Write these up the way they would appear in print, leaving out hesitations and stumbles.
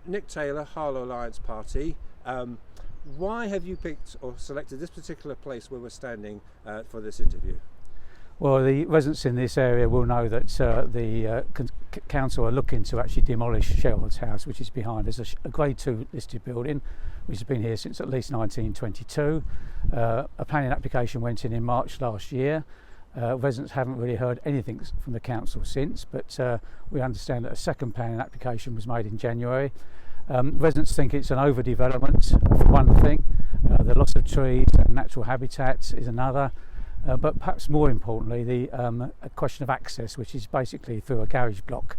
Nick Taylor, Harlow Alliance Party. Why have you picked or selected this particular place where we're standing for this interview? Well, the residents in this area will know that the council are looking to actually demolish Sherwoods House, which is behind us, a Grade 2 listed building, which has been here since at least 1922. A planning application went in March last year. Residents haven't really heard anything from the council since, but we understand that a second planning application was made in January. Residents think it's an overdevelopment, for one thing. The loss of trees and natural habitats is another. But perhaps more importantly, the question of access, which is basically through a garage block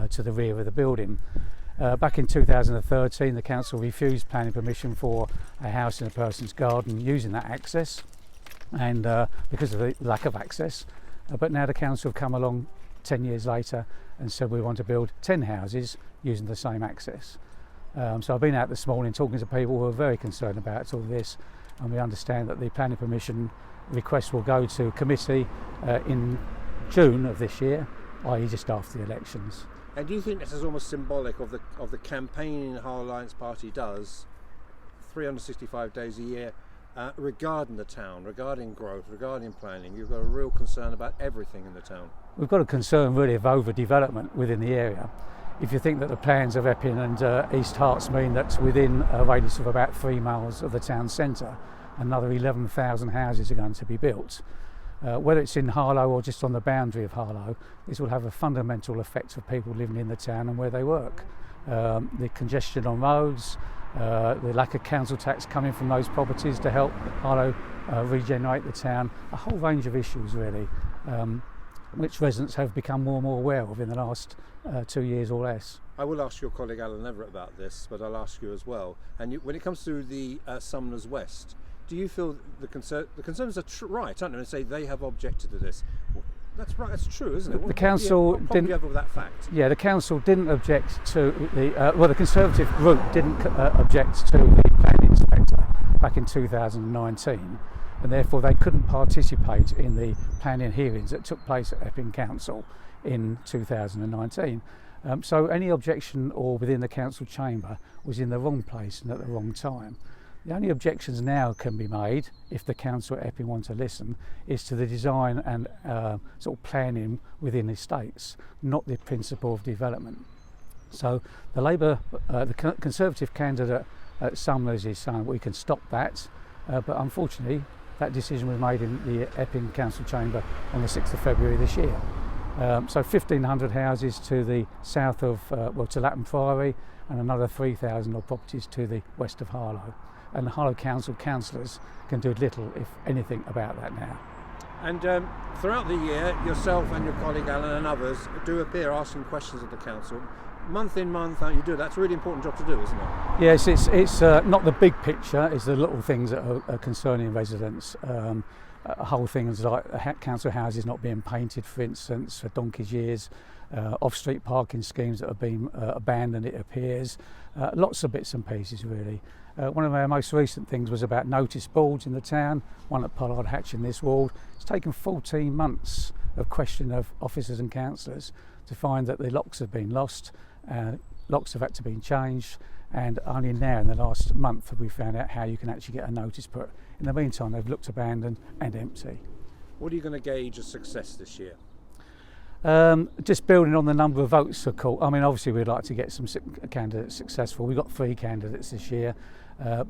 to the rear of the building. Back in 2013, the council refused planning permission for a house in a person's garden using that access, and because of the lack of access. But now the council have come along 10 years later and said we want to build 10 houses using the same access. So I've been out this morning talking to people who are very concerned about all this, and we understand that the planning permission request will go to committee in June of this year, i.e. just after the elections. And do you think this is almost symbolic of the campaign Harlow Alliance Party does 365 days a year regarding the town, regarding growth, regarding planning? You've got a real concern about everything in the town. We've got a concern really of overdevelopment within the area. If you think that the plans of Epping and East Herts mean that within a radius of about 3 miles of the town centre, another 11,000 houses are going to be built. Whether it's in Harlow or just on the boundary of Harlow, this will have a fundamental effect for people living in the town and where they work. The congestion on roads, the lack of council tax coming from those properties to help Harlow regenerate the town, a whole range of issues really, which residents have become more and more aware of in the last 2 years or less. I will ask your colleague Alan Everett about this, but I'll ask you as well. And when it comes to the Sumners West, do you feel the Conservatives are right, aren't they, and say they have objected to this? Well, that's right, that's true, isn't it? The council didn't. Do you have with that fact? Yeah, the council didn't object to the Conservative group didn't object to the planning inspector back in 2019, and therefore they couldn't participate in the planning hearings that took place at Epping Council in 2019. So any objection or within the council chamber was in the wrong place and at the wrong time. The only objections now can be made, if the council at Epping want to listen, is to the design and sort of planning within estates, not the principle of development. So the Conservative candidate at Sumners is saying we can stop that, but unfortunately that decision was made in the Epping Council chamber on the 6th of February this year. So 1,500 houses to the south of, to Lapham Priory, and another 3,000 odd properties to the west of Harlow. And the Harlow Council councillors can do little, if anything, about that now. And throughout the year, yourself and your colleague Alan and others do appear asking questions of the council. Month in, month out, you do. That's a really important job to do, isn't it? Yes, it's not the big picture, it's the little things that are concerning residents. Whole things like council houses not being painted, for instance, for donkey's years, off-street parking schemes that have been abandoned, it appears. Lots of bits and pieces, really. One of our most recent things was about notice boards in the town, one at Pollard Hatch in this ward. It's taken 14 months of questioning of officers and councillors to find that the locks have been lost, locks have had to be changed, and only now in the last month have we found out how you can actually get a notice put. In the meantime, they've looked abandoned and empty. What are you going to gauge as success this year? Just building on the number of votes for call. I mean, obviously we'd like to get some candidates successful. We've got 3 candidates this year,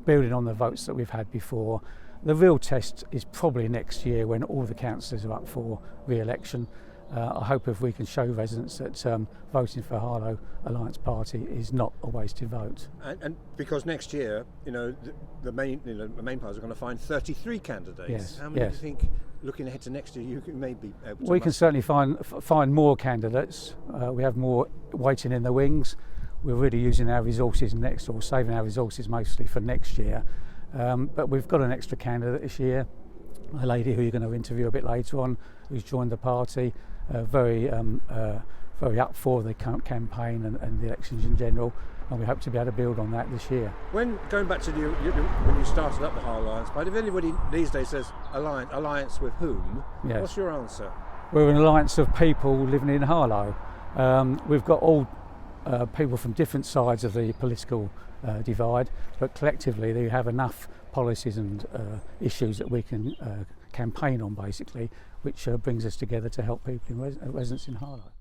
building on the votes that we've had before. The real test is probably next year when all the councillors are up for re-election. I hope if we can show residents that voting for Harlow Alliance Party is not a wasted vote. And because next year, the main players are going to find 33 candidates. Yes, how many do you think, looking ahead to next year, you may be able to? We can certainly find more candidates. We have more waiting in the wings. We're really using our resources saving our resources mostly for next year. But we've got an extra candidate this year, a lady who you're going to interview a bit later on, who's joined the party. Very up for the campaign and the elections in general, and we hope to be able to build on that this year. When going back to when you started up the Harlow Alliance Party, if anybody these days says alliance with whom, yes. What's your answer? We're an alliance of people living in Harlow. We've got all people from different sides of the political divide, but collectively they have enough policies and issues that we can campaign on, basically, which brings us together to help people residents in Harlow.